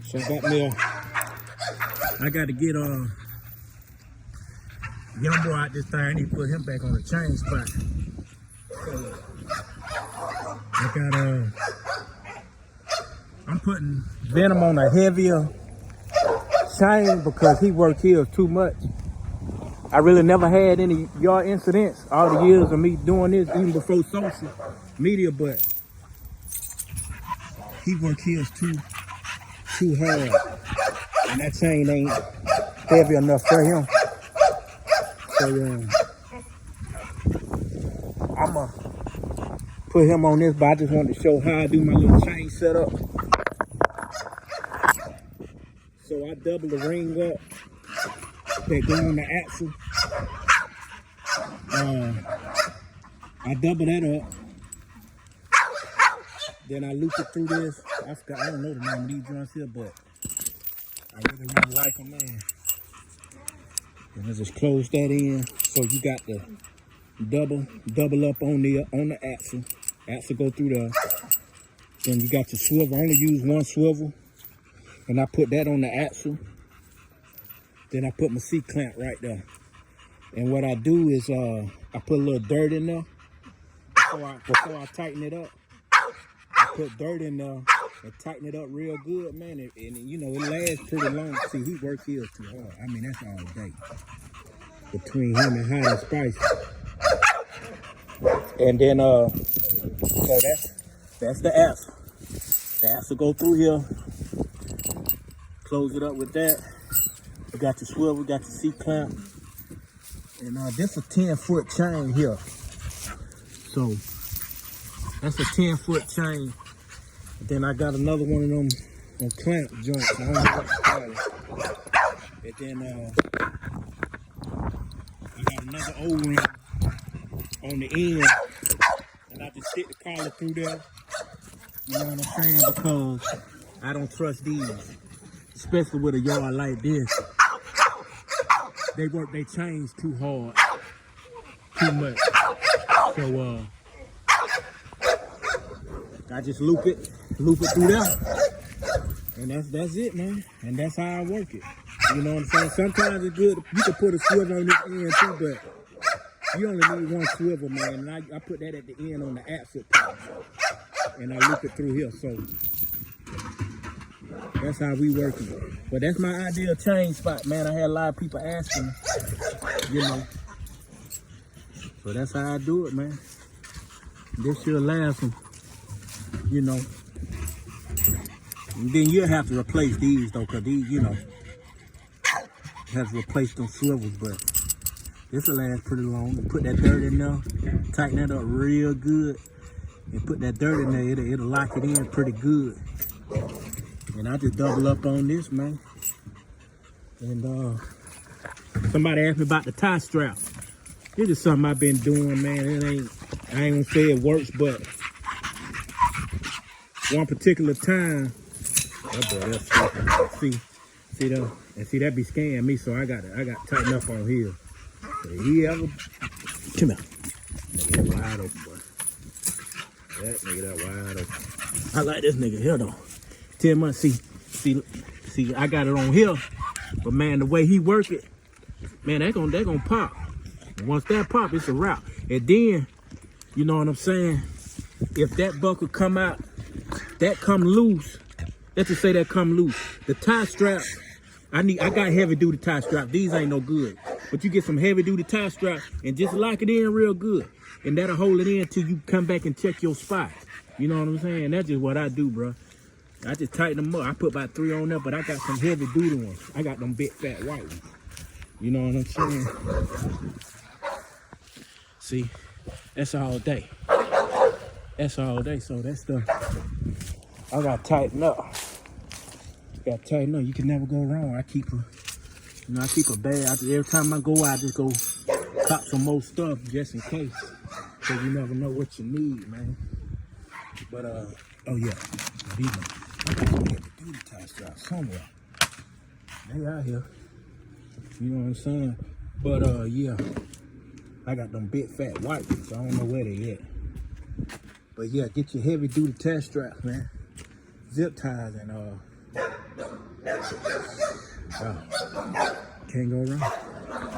So I got to get young boy out this thing. I need to put him back on the chain spot. So I got I'm putting Venom on a heavier chain because he worked here too much. I really never had any yard incidents all the years of me doing this, even before social media, but he worked here too hard. And that chain ain't heavy enough for him. So I'ma put him on this, but I just wanted to show how I do my little chain setup. So I double the ring up that go on the axle. I double that up. Then I loop it through this. I don't know the name of these joints here, but I really like them, man. And I just close that in. So you got the double up on the axle. Axle go through there. Then you got your swivel. I only use one swivel. And I put that on the axle. Then I put my C-clamp right there. And what I do is I put a little dirt in there before I tighten it up. I put dirt in there and tighten it up real good, man. And you know, it lasts pretty long. See, he works here too hard. I mean, that's all day. Between him and Hot and Spicy. And then, so that's the axle. The axle go through here. Close it up with that. You got your swivel, got your C-clamp. And this a 10-foot chain here. So that's a 10-foot chain. Then I got another one of them clamp joints. I don't know what to call it. And then I got another O-ring on the end. And I just stick the collar through there. You know what I'm saying? Because I don't trust these. Especially with a yard like this. They work their chains too hard. Too much. So I just loop it through there. And that's it, man. And that's how I work it. You know what I'm saying? Sometimes it's good. You can put a swivel on this end too, but you only need one swivel, man. And I put that at the end on the axle part. And I loop it through here. So that's how we work it. But that's my ideal chain spot, man. I had a lot of people asking, you know. So that's how I do it, man. This should last them, you know. And then you'll have to replace these though, cause these, you know, have to replace those swivels, but this will last pretty long. Put that dirt in there, tighten that up real good, and put that dirt in there, it'll lock it in pretty good. And I just double up on this, man. And somebody asked me about the tie strap. This is something I've been doing, man. I ain't gonna say it works, but one particular time, see that, and see that be scaring me, so I got to tighten up on here. So he ever, come here, nigga that wide open, boy. That nigga that wide open. I like this nigga here though. 10 months, see, I got it on here, but man, the way he work it, man, they gonna pop. And once that pop, it's a wrap. And then, you know what I'm saying? If that buckle come out, that come loose, let's just say that come loose. The tie strap, I got heavy duty tie strap. These ain't no good. But you get some heavy duty tie strap and just lock it in real good. And that'll hold it in till you come back and check your spot. You know what I'm saying? That's just what I do, bro. I just tighten them up. I put about 3 on there, but I got some heavy duty ones. I got them big fat white ones. You know what I'm saying? See, that's all day. That's all day. So that stuff, I gotta tighten up. Gotta tighten up. You can never go wrong. I keep a bag. Every time I go out, I just go cop some more stuff just in case. Cause you never know what you need, man. But oh yeah, these ones. I got some heavy duty tie straps somewhere. They out here. You know what I'm saying? But yeah, I got them big fat white ones. I don't know where they at. But yeah, get your heavy duty tie straps, man. Zip ties and Wow. Can't go wrong.